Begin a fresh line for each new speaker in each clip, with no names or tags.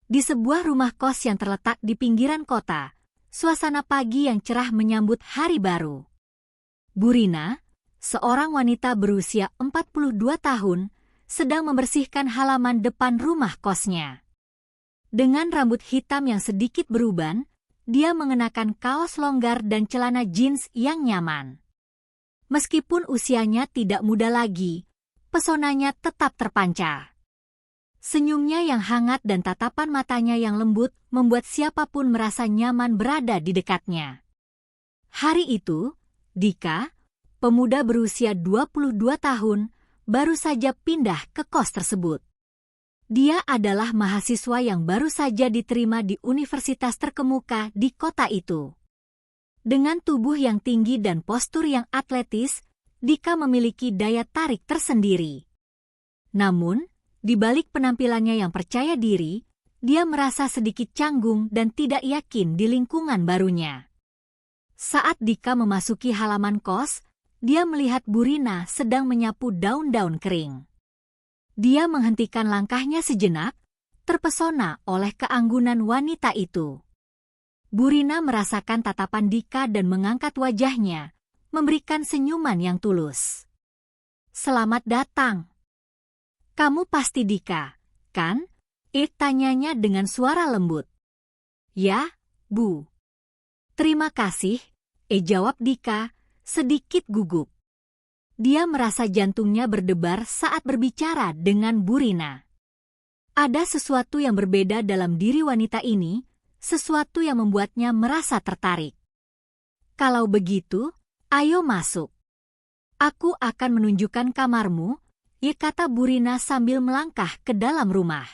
Di sebuah rumah kos yang terletak di pinggiran kota, suasana pagi yang cerah menyambut hari baru. Burina, seorang wanita berusia 42 tahun, sedang membersihkan halaman depan rumah kosnya. Dengan rambut hitam yang sedikit beruban, dia mengenakan kaos longgar dan celana jeans yang nyaman. Meskipun usianya tidak muda lagi, pesonanya tetap terpancar. Senyumnya yang hangat dan tatapan matanya yang lembut membuat siapapun merasa nyaman berada di dekatnya. Hari itu, Dika, pemuda berusia 22 tahun, baru saja pindah ke kos tersebut. Dia adalah mahasiswa yang baru saja diterima di universitas terkemuka di kota itu. Dengan tubuh yang tinggi dan postur yang atletis, Dika memiliki daya tarik tersendiri. Namun, di balik penampilannya yang percaya diri, dia merasa sedikit canggung dan tidak yakin di lingkungan barunya. Saat Dika memasuki halaman kos, dia melihat Burina sedang menyapu daun-daun kering. Dia menghentikan langkahnya sejenak, terpesona oleh keanggunan wanita itu. Burina merasakan tatapan Dika dan mengangkat wajahnya, memberikan senyuman yang tulus. "Selamat datang. Kamu pasti Dika, kan?" tanyanya dengan suara lembut. "Ya, Bu." "Terima kasih," jawab Dika, sedikit gugup. Dia merasa jantungnya berdebar saat berbicara dengan Burina. Ada sesuatu yang berbeda dalam diri wanita ini, sesuatu yang membuatnya merasa tertarik. "Kalau begitu, ayo masuk. Aku akan menunjukkan kamarmu," kata Burina sambil melangkah ke dalam rumah.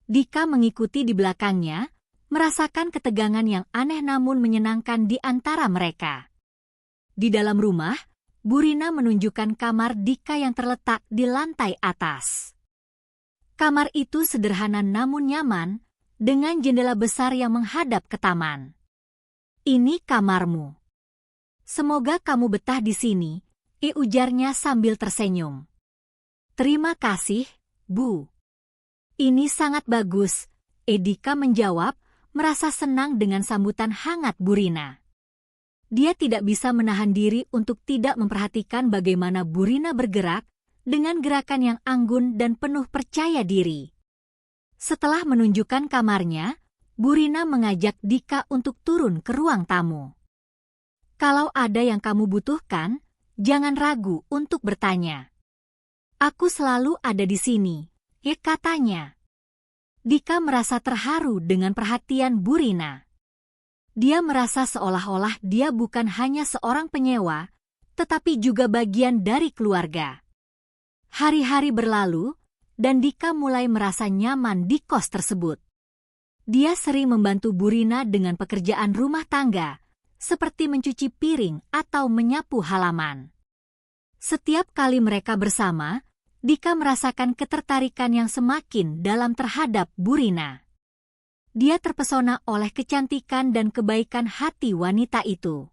Dika mengikuti di belakangnya, merasakan ketegangan yang aneh namun menyenangkan di antara mereka. Di dalam rumah, Burina menunjukkan kamar Dika yang terletak di lantai atas. Kamar itu sederhana namun nyaman, dengan jendela besar yang menghadap ke taman. "Ini kamarmu. Semoga kamu betah di sini," ujarnya sambil tersenyum. "Terima kasih, Bu. Ini sangat bagus," Dika menjawab, merasa senang dengan sambutan hangat Burina. Dia tidak bisa menahan diri untuk tidak memperhatikan bagaimana Burina bergerak dengan gerakan yang anggun dan penuh percaya diri. Setelah menunjukkan kamarnya, Burina mengajak Dika untuk turun ke ruang tamu. "Kalau ada yang kamu butuhkan, jangan ragu untuk bertanya. Aku selalu ada di sini," katanya. Dika merasa terharu dengan perhatian Burina. Dia merasa seolah-olah dia bukan hanya seorang penyewa, tetapi juga bagian dari keluarga. Hari-hari berlalu, dan Dika mulai merasa nyaman di kos tersebut. Dia sering membantu Burina dengan pekerjaan rumah tangga, seperti mencuci piring atau menyapu halaman. Setiap kali mereka bersama, Dika merasakan ketertarikan yang semakin dalam terhadap Burina. Dia terpesona oleh kecantikan dan kebaikan hati wanita itu.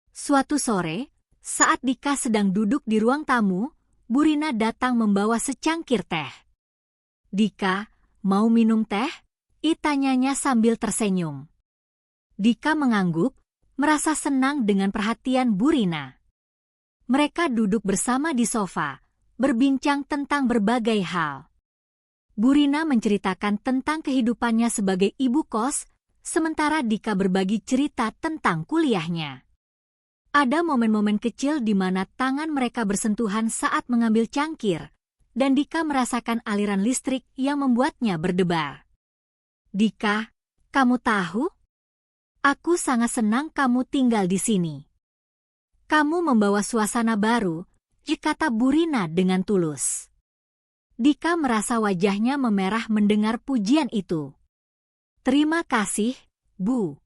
Suatu sore, saat Dika sedang duduk di ruang tamu, Burina datang membawa secangkir teh. "Dika, mau minum teh?" tanyanya sambil tersenyum. Dika mengangguk, merasa senang dengan perhatian Burina. Mereka duduk bersama di sofa, berbincang tentang berbagai hal. Burina menceritakan tentang kehidupannya sebagai ibu kos, sementara Dika berbagi cerita tentang kuliahnya. Ada momen-momen kecil di mana tangan mereka bersentuhan saat mengambil cangkir, dan Dika merasakan aliran listrik yang membuatnya berdebar. "Dika, kamu tahu? Aku sangat senang kamu tinggal di sini. Kamu membawa suasana baru," kata Burina dengan tulus. Dika merasa wajahnya memerah mendengar pujian itu. "Terima kasih, Bu.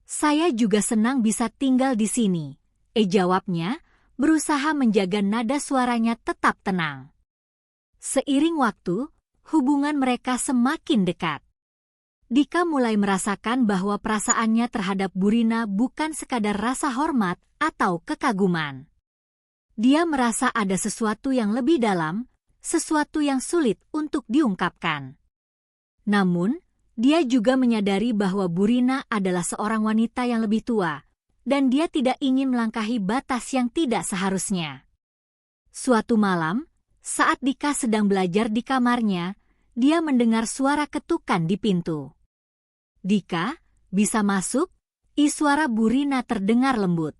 Saya juga senang bisa tinggal di sini," jawabnya, berusaha menjaga nada suaranya tetap tenang. Seiring waktu, hubungan mereka semakin dekat. Dika mulai merasakan bahwa perasaannya terhadap Burina bukan sekadar rasa hormat atau kekaguman. Dia merasa ada sesuatu yang lebih dalam, sesuatu yang sulit untuk diungkapkan. Namun, dia juga menyadari bahwa Burina adalah seorang wanita yang lebih tua, dan dia tidak ingin melangkahi batas yang tidak seharusnya. Suatu malam, saat Dika sedang belajar di kamarnya, dia mendengar suara ketukan di pintu. "Dika, bisa masuk?" Suara Burina terdengar lembut.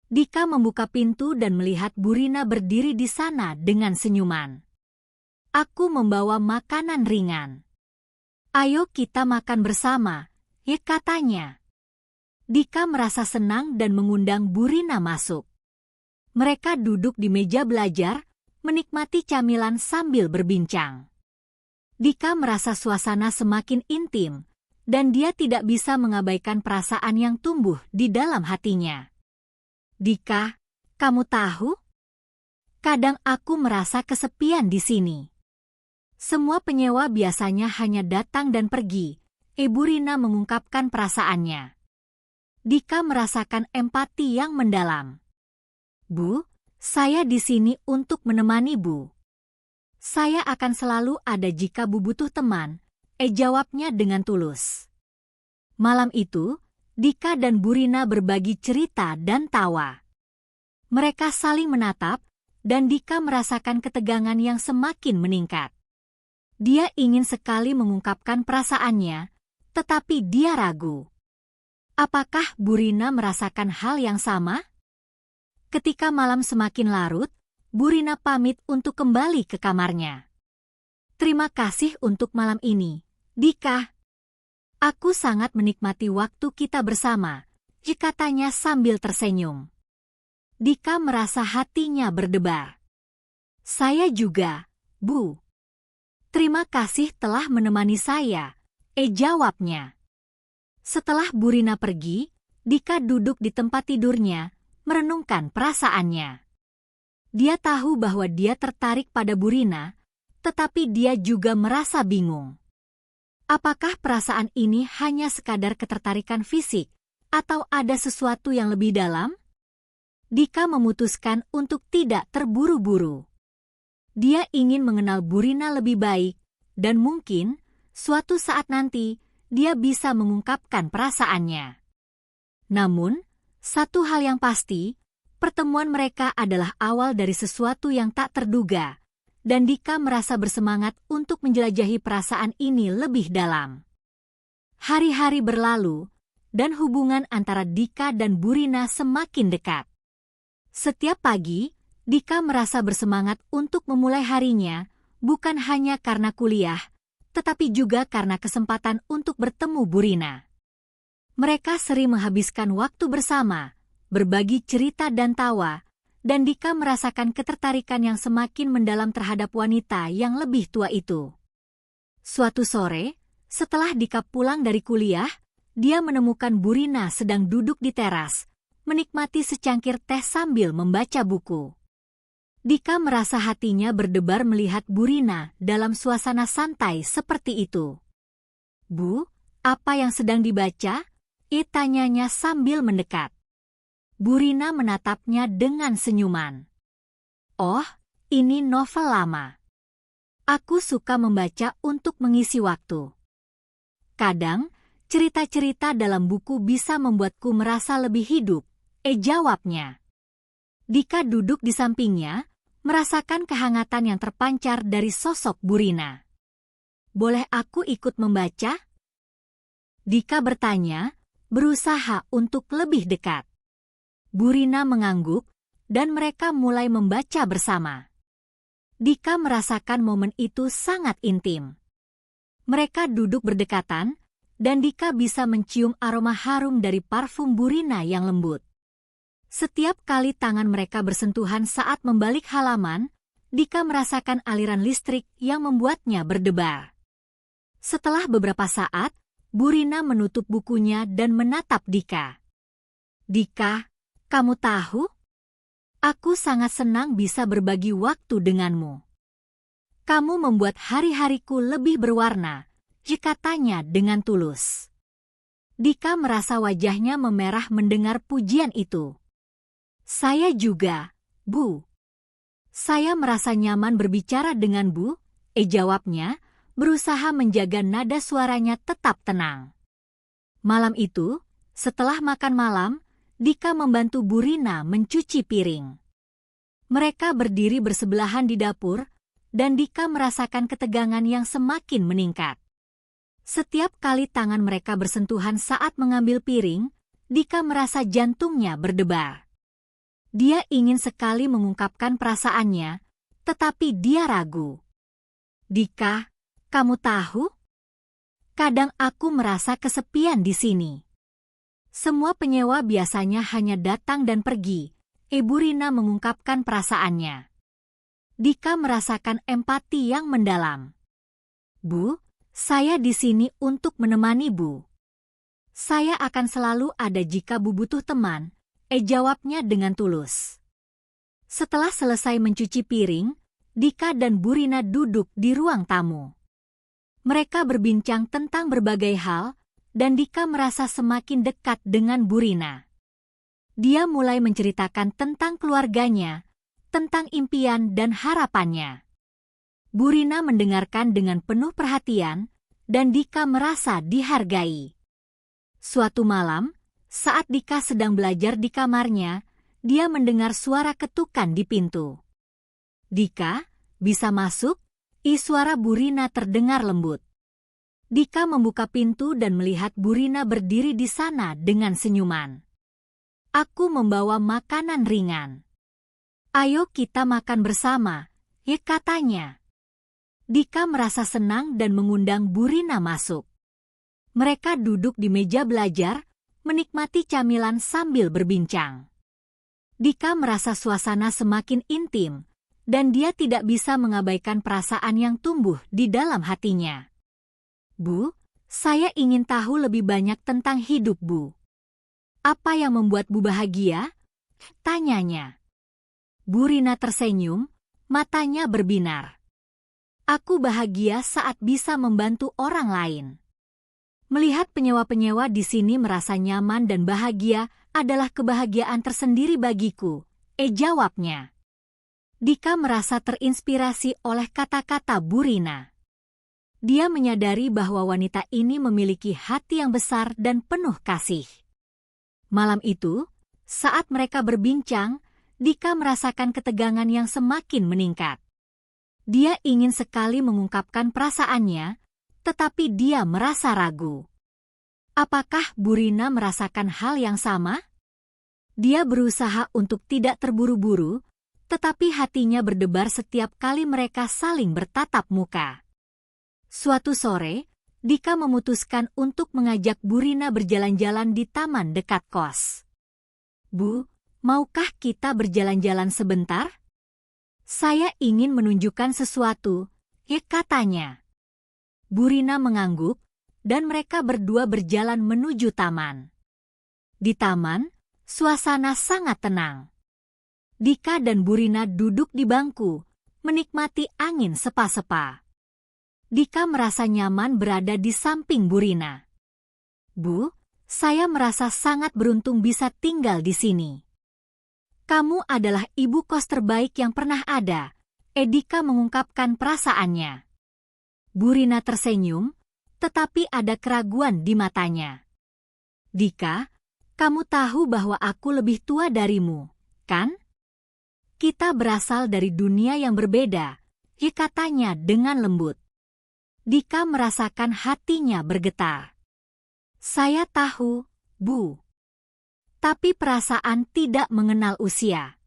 Dika membuka pintu dan melihat Burina berdiri di sana dengan senyuman. "Aku membawa makanan ringan. Ayo kita makan bersama," katanya. Dika merasa senang dan mengundang Burina masuk. Mereka duduk di meja belajar, menikmati camilan sambil berbincang. Dika merasa suasana semakin intim, dan dia tidak bisa mengabaikan perasaan yang tumbuh di dalam hatinya. "Dika, kamu tahu? Kadang aku merasa kesepian di sini. Semua penyewa biasanya hanya datang dan pergi," Burina mengungkapkan perasaannya. Dika merasakan empati yang mendalam. "Bu, saya di sini untuk menemani Bu. Saya akan selalu ada jika Bu butuh teman," jawabnya dengan tulus. Malam itu, Dika dan Burina berbagi cerita dan tawa. Mereka saling menatap, dan Dika merasakan ketegangan yang semakin meningkat. Dia ingin sekali mengungkapkan perasaannya, tetapi dia ragu. Apakah Burina merasakan hal yang sama? Ketika malam semakin larut, Burina pamit untuk kembali ke kamarnya. "Terima kasih untuk malam ini, Dika. Aku sangat menikmati waktu kita bersama," katanya sambil tersenyum. Dika merasa hatinya berdebar. "Saya juga, Bu. Terima kasih telah menemani saya," jawabnya. Setelah Burina pergi, Dika duduk di tempat tidurnya, merenungkan perasaannya. Dia tahu bahwa dia tertarik pada Burina, tetapi dia juga merasa bingung. Apakah perasaan ini hanya sekadar ketertarikan fisik, atau ada sesuatu yang lebih dalam? Dika memutuskan untuk tidak terburu-buru. Dia ingin mengenal Burina lebih baik, dan mungkin suatu saat nanti dia bisa mengungkapkan perasaannya. Namun, satu hal yang pasti, pertemuan mereka adalah awal dari sesuatu yang tak terduga, dan Dika merasa bersemangat untuk menjelajahi perasaan ini lebih dalam. Hari-hari berlalu, dan hubungan antara Dika dan Burina semakin dekat. Setiap pagi, Dika merasa bersemangat untuk memulai harinya, bukan hanya karena kuliah, tetapi juga karena kesempatan untuk bertemu Burina. Mereka sering menghabiskan waktu bersama, berbagi cerita dan tawa, dan Dika merasakan ketertarikan yang semakin mendalam terhadap wanita yang lebih tua itu. Suatu sore, setelah Dika pulang dari kuliah, dia menemukan Burina sedang duduk di teras, menikmati secangkir teh sambil membaca buku. Dika merasa hatinya berdebar melihat Burina dalam suasana santai seperti itu. "Bu, apa yang sedang dibaca?" tanyanya sambil mendekat. Burina menatapnya dengan senyuman. "Oh, ini novel lama. Aku suka membaca untuk mengisi waktu. Kadang, cerita-cerita dalam buku bisa membuatku merasa lebih hidup," jawabnya. Dika duduk di sampingnya, merasakan kehangatan yang terpancar dari sosok Burina. "Boleh aku ikut membaca?" Dika bertanya, berusaha untuk lebih dekat. Burina mengangguk, dan mereka mulai membaca bersama. Dika merasakan momen itu sangat intim. Mereka duduk berdekatan, dan Dika bisa mencium aroma harum dari parfum Burina yang lembut. Setiap kali tangan mereka bersentuhan saat membalik halaman, Dika merasakan aliran listrik yang membuatnya berdebar. Setelah beberapa saat, Burina menutup bukunya dan menatap Dika. "Dika, kamu tahu? Aku sangat senang bisa berbagi waktu denganmu. Kamu membuat hari-hariku lebih berwarna," katanya dengan tulus. Dika merasa wajahnya memerah mendengar pujian itu. "Saya juga, Bu. Saya merasa nyaman berbicara dengan Bu," jawabnya, berusaha menjaga nada suaranya tetap tenang. Malam itu, setelah makan malam, Dika membantu Burina mencuci piring. Mereka berdiri bersebelahan di dapur, dan Dika merasakan ketegangan yang semakin meningkat. Setiap kali tangan mereka bersentuhan saat mengambil piring, Dika merasa jantungnya berdebar. Dia ingin sekali mengungkapkan perasaannya, tetapi dia ragu. Dika, kamu tahu? Kadang aku merasa kesepian di sini. Semua penyewa biasanya hanya datang dan pergi. Burina mengungkapkan perasaannya. Dika merasakan empati yang mendalam. Bu, saya di sini untuk menemani Bu. Saya akan selalu ada jika Bu butuh teman, jawabnya dengan tulus. Setelah selesai mencuci piring, Dika dan Burina duduk di ruang tamu. Mereka berbincang tentang berbagai hal, dan Dika merasa semakin dekat dengan Burina. Dia mulai menceritakan tentang keluarganya, tentang impian dan harapannya. Burina mendengarkan dengan penuh perhatian, dan Dika merasa dihargai. Suatu malam, saat Dika sedang belajar di kamarnya, dia mendengar suara ketukan di pintu. Dika, bisa masuk? Suara Burina terdengar lembut. Dika membuka pintu dan melihat Burina berdiri di sana dengan senyuman. Aku membawa makanan ringan. Ayo kita makan bersama, katanya. Dika merasa senang dan mengundang Burina masuk. Mereka duduk di meja belajar, menikmati camilan sambil berbincang. Dika merasa suasana semakin intim, dan dia tidak bisa mengabaikan perasaan yang tumbuh di dalam hatinya. Bu, saya ingin tahu lebih banyak tentang hidup Bu. Apa yang membuat Bu bahagia? Tanyanya. Burina tersenyum, matanya berbinar. Aku bahagia saat bisa membantu orang lain. Melihat penyewa-penyewa di sini merasa nyaman dan bahagia adalah kebahagiaan tersendiri bagiku, jawabnya. Dika merasa terinspirasi oleh kata-kata Burina. Dia menyadari bahwa wanita ini memiliki hati yang besar dan penuh kasih. Malam itu, saat mereka berbincang, Dika merasakan ketegangan yang semakin meningkat. Dia ingin sekali mengungkapkan perasaannya, tetapi dia merasa ragu. Apakah Burina merasakan hal yang sama? Dia berusaha untuk tidak terburu-buru, tetapi hatinya berdebar setiap kali mereka saling bertatap muka. Suatu sore, Dika memutuskan untuk mengajak Burina berjalan-jalan di taman dekat kos. Bu, maukah kita berjalan-jalan sebentar? Saya ingin menunjukkan sesuatu, katanya. Burina mengangguk, dan mereka berdua berjalan menuju taman. Di taman, suasana sangat tenang. Dika dan Burina duduk di bangku, menikmati angin sepa-sepa. Dika merasa nyaman berada di samping Burina. Bu, saya merasa sangat beruntung bisa tinggal di sini. Kamu adalah ibu kos terbaik yang pernah ada, Dika mengungkapkan perasaannya. Burina tersenyum, tetapi ada keraguan di matanya. Dika, kamu tahu bahwa aku lebih tua darimu, kan? Kita berasal dari dunia yang berbeda, katanya dengan lembut. Dika merasakan hatinya bergetar. Saya tahu, Bu. Tapi perasaan tidak mengenal usia.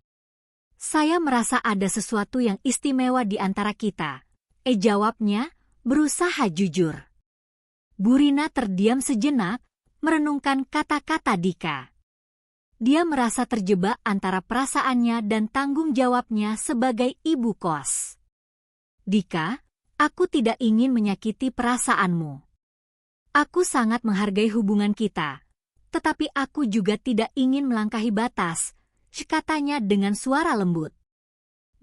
Saya merasa ada sesuatu yang istimewa di antara kita, jawabnya, berusaha jujur. Burina terdiam sejenak, merenungkan kata-kata Dika. Dia merasa terjebak antara perasaannya dan tanggung jawabnya sebagai ibu kos. Dika, aku tidak ingin menyakiti perasaanmu. Aku sangat menghargai hubungan kita, tetapi aku juga tidak ingin melangkahi batas, katanya dengan suara lembut.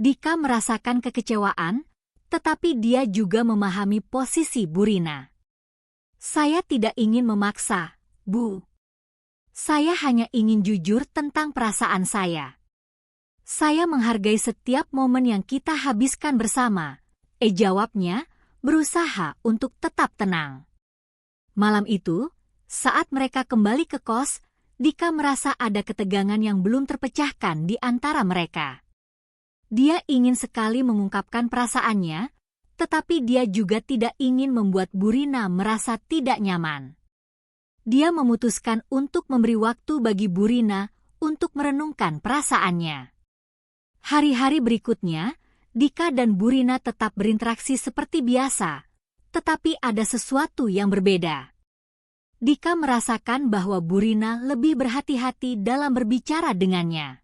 Dika merasakan kekecewaan, tetapi dia juga memahami posisi Burina. Saya tidak ingin memaksa, Bu. Saya hanya ingin jujur tentang perasaan saya. Saya menghargai setiap momen yang kita habiskan bersama, jawabnya, berusaha untuk tetap tenang. Malam itu, saat mereka kembali ke kos, Dika merasa ada ketegangan yang belum terpecahkan di antara mereka. Dia ingin sekali mengungkapkan perasaannya, tetapi dia juga tidak ingin membuat Burina merasa tidak nyaman. Dia memutuskan untuk memberi waktu bagi Burina untuk merenungkan perasaannya. Hari-hari berikutnya, Dika dan Burina tetap berinteraksi seperti biasa, tetapi ada sesuatu yang berbeda. Dika merasakan bahwa Burina lebih berhati-hati dalam berbicara dengannya.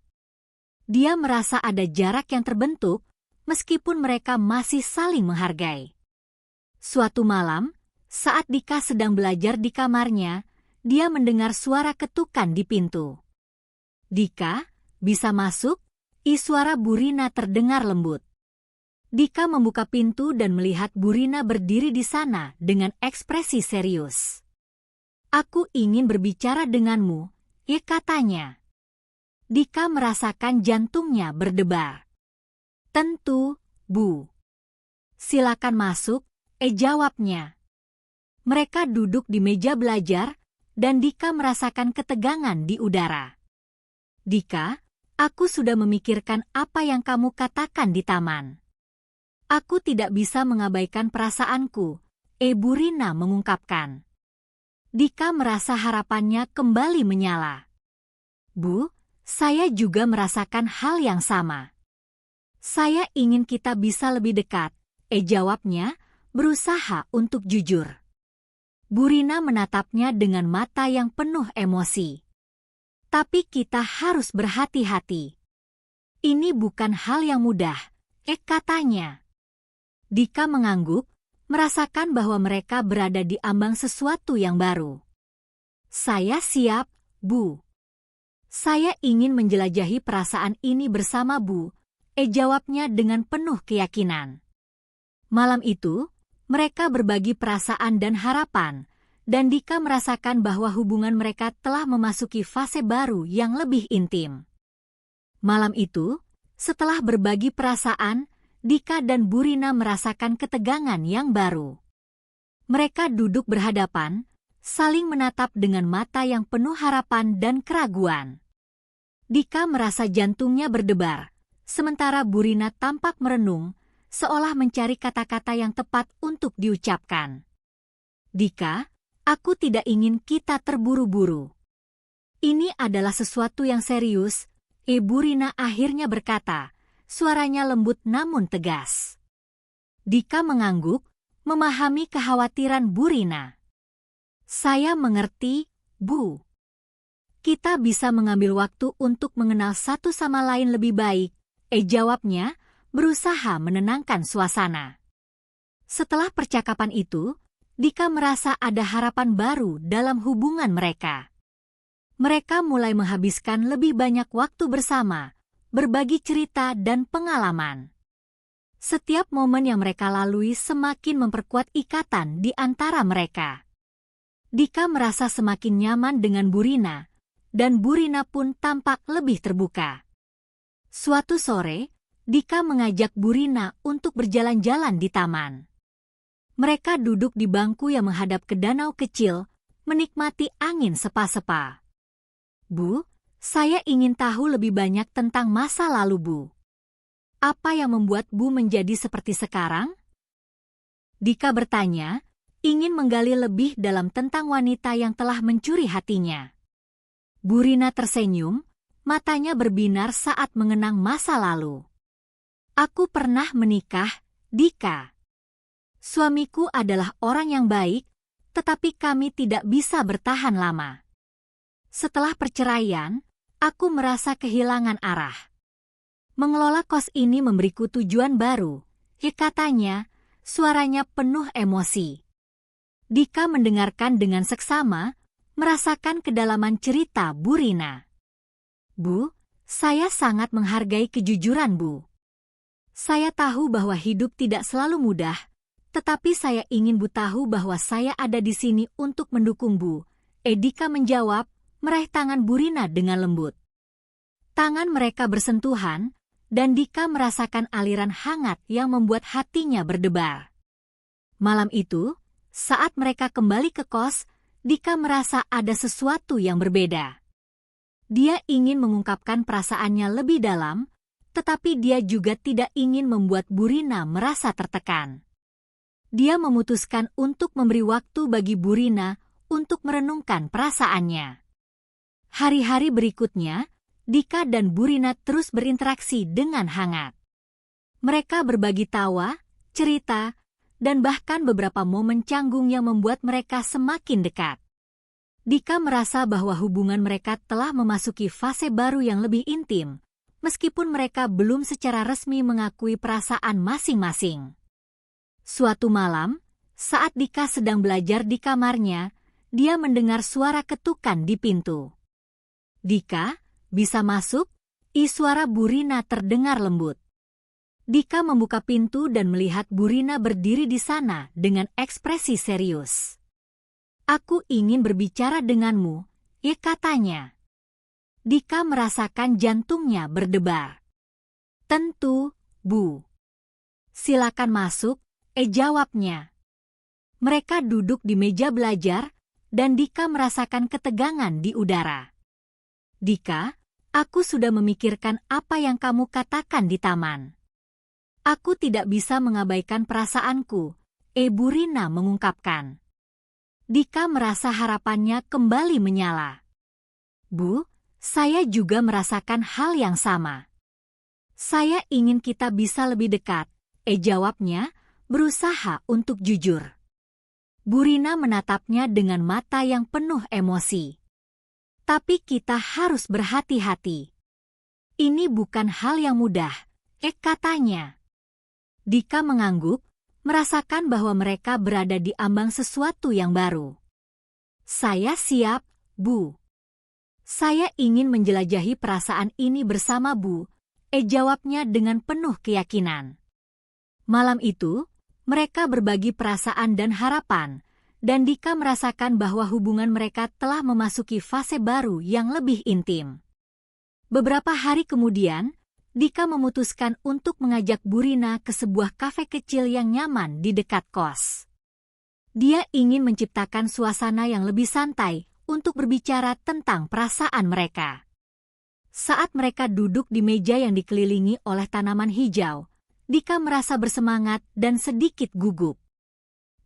Dia merasa ada jarak yang terbentuk, meskipun mereka masih saling menghargai. Suatu malam, saat Dika sedang belajar di kamarnya, dia mendengar suara ketukan di pintu. "Dika, bisa masuk?" Suara Burina terdengar lembut. Dika membuka pintu dan melihat Burina berdiri di sana dengan ekspresi serius. "Aku ingin berbicara denganmu," katanya. Dika merasakan jantungnya berdebar. "Tentu, Bu." "Silakan masuk," jawabnya. Mereka duduk di meja belajar, dan Dika merasakan ketegangan di udara. "Dika, aku sudah memikirkan apa yang kamu katakan di taman. Aku tidak bisa mengabaikan perasaanku," Burina mengungkapkan. Dika merasa harapannya kembali menyala. "Bu, saya juga merasakan hal yang sama. Saya ingin kita bisa lebih dekat," jawabnya, berusaha untuk jujur. Burina menatapnya dengan mata yang penuh emosi. "Tapi kita harus berhati-hati. Ini bukan hal yang mudah," katanya. Dika mengangguk, merasakan bahwa mereka berada di ambang sesuatu yang baru. "Saya siap, Bu. Saya ingin menjelajahi perasaan ini bersama Bu," jawabnya dengan penuh keyakinan. Malam itu, mereka berbagi perasaan dan harapan, dan Dika merasakan bahwa hubungan mereka telah memasuki fase baru yang lebih intim. Malam itu, setelah berbagi perasaan, Dika dan Burina merasakan ketegangan yang baru. Mereka duduk berhadapan, saling menatap dengan mata yang penuh harapan dan keraguan. Dika merasa jantungnya berdebar, sementara Burina tampak merenung, seolah mencari kata-kata yang tepat untuk diucapkan. "Dika, aku tidak ingin kita terburu-buru. Ini adalah sesuatu yang serius," Burina akhirnya berkata, suaranya lembut namun tegas. Dika mengangguk, memahami kekhawatiran Burina. "Saya mengerti, Bu. Kita bisa mengambil waktu untuk mengenal satu sama lain lebih baik," jawabnya, berusaha menenangkan suasana. Setelah percakapan itu, Dika merasa ada harapan baru dalam hubungan mereka. Mereka mulai menghabiskan lebih banyak waktu bersama, berbagi cerita dan pengalaman. Setiap momen yang mereka lalui semakin memperkuat ikatan di antara mereka. Dika merasa semakin nyaman dengan Burina, dan Burina pun tampak lebih terbuka. Suatu sore, Dika mengajak Burina untuk berjalan-jalan di taman. Mereka duduk di bangku yang menghadap ke danau kecil, menikmati angin sepa-sepa. "Bu, saya ingin tahu lebih banyak tentang masa lalu Bu. Apa yang membuat Bu menjadi seperti sekarang?" Dika bertanya, ingin menggali lebih dalam tentang wanita yang telah mencuri hatinya. Burina tersenyum, matanya berbinar saat mengenang masa lalu. "Aku pernah menikah, Dika. Suamiku adalah orang yang baik, tetapi kami tidak bisa bertahan lama. Setelah perceraian, aku merasa kehilangan arah. Mengelola kos ini memberiku tujuan baru," katanya, suaranya penuh emosi. Dika mendengarkan dengan seksama, merasakan kedalaman cerita Burina. "Bu, saya sangat menghargai kejujuran Bu. Saya tahu bahwa hidup tidak selalu mudah, tetapi saya ingin Bu tahu bahwa saya ada di sini untuk mendukung Bu," Dika menjawab, meraih tangan Burina dengan lembut. Tangan mereka bersentuhan, dan Dika merasakan aliran hangat yang membuat hatinya berdebar. Malam itu, saat mereka kembali ke kos, Dika merasa ada sesuatu yang berbeda. Dia ingin mengungkapkan perasaannya lebih dalam, tetapi dia juga tidak ingin membuat Burina merasa tertekan. Dia memutuskan untuk memberi waktu bagi Burina untuk merenungkan perasaannya. Hari-hari berikutnya, Dika dan Burina terus berinteraksi dengan hangat. Mereka berbagi tawa, cerita, dan bahkan beberapa momen canggung yang membuat mereka semakin dekat. Dika merasa bahwa hubungan mereka telah memasuki fase baru yang lebih intim, meskipun mereka belum secara resmi mengakui perasaan masing-masing. Suatu malam, saat Dika sedang belajar di kamarnya, dia mendengar suara ketukan di pintu. "Dika, bisa masuk?" Suara Burina terdengar lembut. Dika membuka pintu dan melihat Burina berdiri di sana dengan ekspresi serius. "Aku ingin berbicara denganmu," katanya. Dika merasakan jantungnya berdebar. "Tentu, Bu." "Silakan masuk," jawabnya. Mereka duduk di meja belajar, dan Dika merasakan ketegangan di udara. "Dika, aku sudah memikirkan apa yang kamu katakan di taman. Aku tidak bisa mengabaikan perasaanku," Burina mengungkapkan. Dika merasa harapannya kembali menyala. "Bu, saya juga merasakan hal yang sama. Saya ingin kita bisa lebih dekat," jawabnya, berusaha untuk jujur. Burina menatapnya dengan mata yang penuh emosi. "Tapi kita harus berhati-hati. Ini bukan hal yang mudah," katanya. Dika mengangguk, merasakan bahwa mereka berada di ambang sesuatu yang baru. "Saya siap, Bu. Saya ingin menjelajahi perasaan ini bersama Bu," jawabnya dengan penuh keyakinan. Malam itu, mereka berbagi perasaan dan harapan, dan Dika merasakan bahwa hubungan mereka telah memasuki fase baru yang lebih intim. Beberapa hari kemudian, Dika memutuskan untuk mengajak Burina ke sebuah kafe kecil yang nyaman di dekat kos. Dia ingin menciptakan suasana yang lebih santai untuk berbicara tentang perasaan mereka. Saat mereka duduk di meja yang dikelilingi oleh tanaman hijau, Dika merasa bersemangat dan sedikit gugup.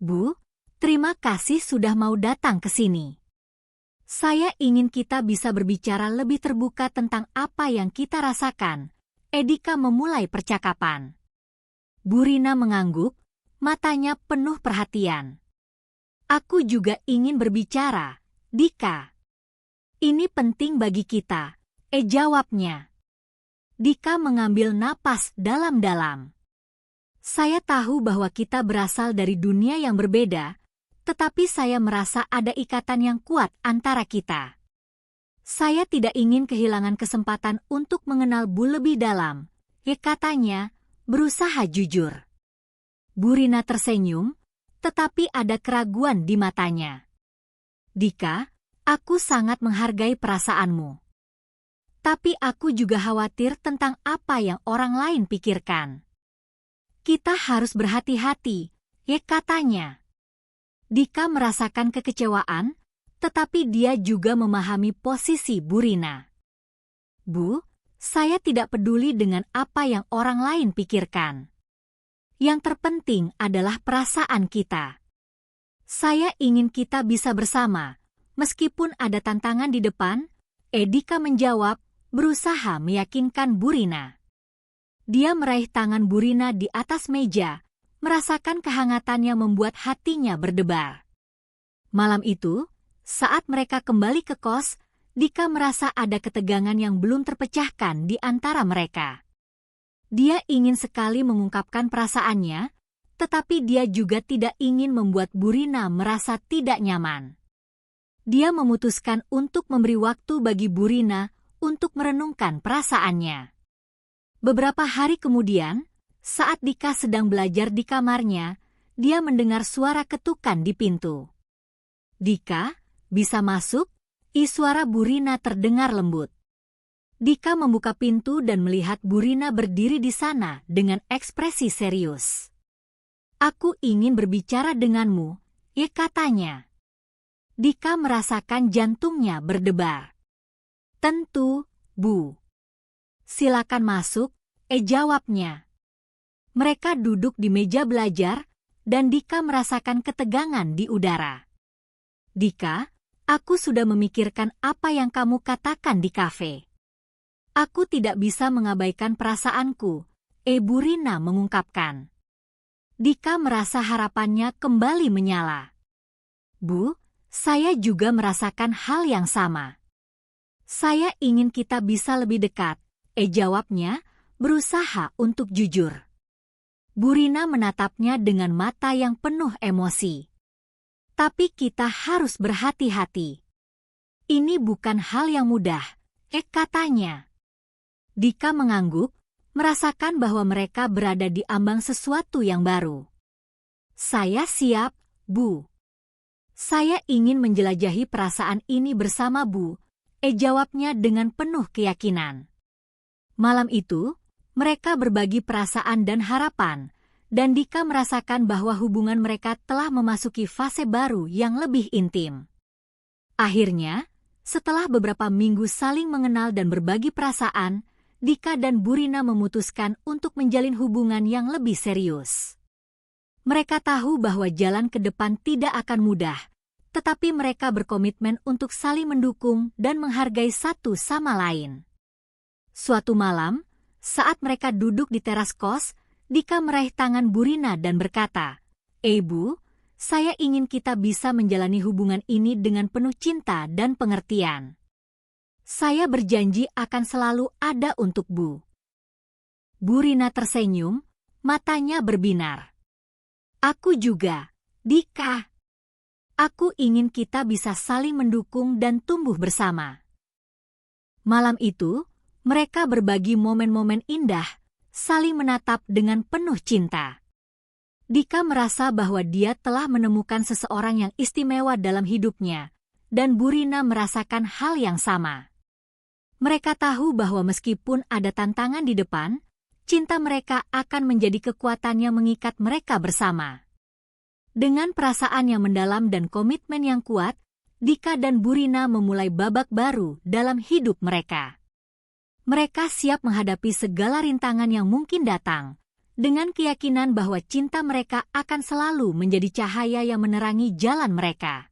"Bu, terima kasih sudah mau datang ke sini. Saya ingin kita bisa berbicara lebih terbuka tentang apa yang kita rasakan." Dika memulai percakapan. Burina mengangguk, matanya penuh perhatian. "Aku juga ingin berbicara, Dika. Ini penting bagi kita," jawabnya. Dika mengambil napas dalam-dalam. "Saya tahu bahwa kita berasal dari dunia yang berbeda, tetapi saya merasa ada ikatan yang kuat antara kita. Saya tidak ingin kehilangan kesempatan untuk mengenal Bu lebih dalam," katanya, berusaha jujur. Burina tersenyum, tetapi ada keraguan di matanya. "Dika, aku sangat menghargai perasaanmu. Tapi aku juga khawatir tentang apa yang orang lain pikirkan. Kita harus berhati-hati," katanya. Dika merasakan kekecewaan, tetapi dia juga memahami posisi Burina. "Bu, saya tidak peduli dengan apa yang orang lain pikirkan. Yang terpenting adalah perasaan kita. Saya ingin kita bisa bersama, meskipun ada tantangan di depan," Dika menjawab, berusaha meyakinkan Burina. Dia meraih tangan Burina di atas meja, merasakan kehangatannya membuat hatinya berdebar. Malam itu, saat mereka kembali ke kos, Dika merasa ada ketegangan yang belum terpecahkan di antara mereka. Dia ingin sekali mengungkapkan perasaannya, tetapi dia juga tidak ingin membuat Burina merasa tidak nyaman. Dia memutuskan untuk memberi waktu bagi Burina untuk merenungkan perasaannya. Beberapa hari kemudian, saat Dika sedang belajar di kamarnya, dia mendengar suara ketukan di pintu. "Dika, bisa masuk?" Suara Burina terdengar lembut. Dika membuka pintu dan melihat Burina berdiri di sana dengan ekspresi serius. Aku ingin berbicara denganmu, katanya. Dika merasakan jantungnya berdebar. Tentu, Bu. Silakan masuk, jawabnya. Mereka duduk di meja belajar, dan Dika merasakan ketegangan di udara. Dika, aku sudah memikirkan apa yang kamu katakan di kafe. Aku tidak bisa mengabaikan perasaanku, Bu Rina mengungkapkan. Dika merasa harapannya kembali menyala. Bu, saya juga merasakan hal yang sama. Saya ingin kita bisa lebih dekat, jawabnya, berusaha untuk jujur. Bu Rina menatapnya dengan mata yang penuh emosi. Tapi kita harus berhati-hati. Ini bukan hal yang mudah, katanya. Dika mengangguk, merasakan bahwa mereka berada di ambang sesuatu yang baru. Saya siap, Bu. Saya ingin menjelajahi perasaan ini bersama Bu, jawabnya dengan penuh keyakinan. Malam itu, mereka berbagi perasaan dan harapan, dan Dika merasakan bahwa hubungan mereka telah memasuki fase baru yang lebih intim. Akhirnya, setelah beberapa minggu saling mengenal dan berbagi perasaan, Dika dan Bu Rina memutuskan untuk menjalin hubungan yang lebih serius. Mereka tahu bahwa jalan ke depan tidak akan mudah, tetapi mereka berkomitmen untuk saling mendukung dan menghargai satu sama lain. Suatu malam, saat mereka duduk di teras kos, Dika meraih tangan Bu Rina dan berkata, Bu, saya ingin kita bisa menjalani hubungan ini dengan penuh cinta dan pengertian. Saya berjanji akan selalu ada untuk Bu. Bu Rina tersenyum, matanya berbinar. Aku juga, Dika. Aku ingin kita bisa saling mendukung dan tumbuh bersama. Malam itu, mereka berbagi momen-momen indah, saling menatap dengan penuh cinta. Dika merasa bahwa dia telah menemukan seseorang yang istimewa dalam hidupnya, dan Bu Rina merasakan hal yang sama. Mereka tahu bahwa meskipun ada tantangan di depan, cinta mereka akan menjadi kekuatan yang mengikat mereka bersama. Dengan perasaan yang mendalam dan komitmen yang kuat, Dika dan Bu Rina memulai babak baru dalam hidup mereka. Mereka siap menghadapi segala rintangan yang mungkin datang, dengan keyakinan bahwa cinta mereka akan selalu menjadi cahaya yang menerangi jalan mereka.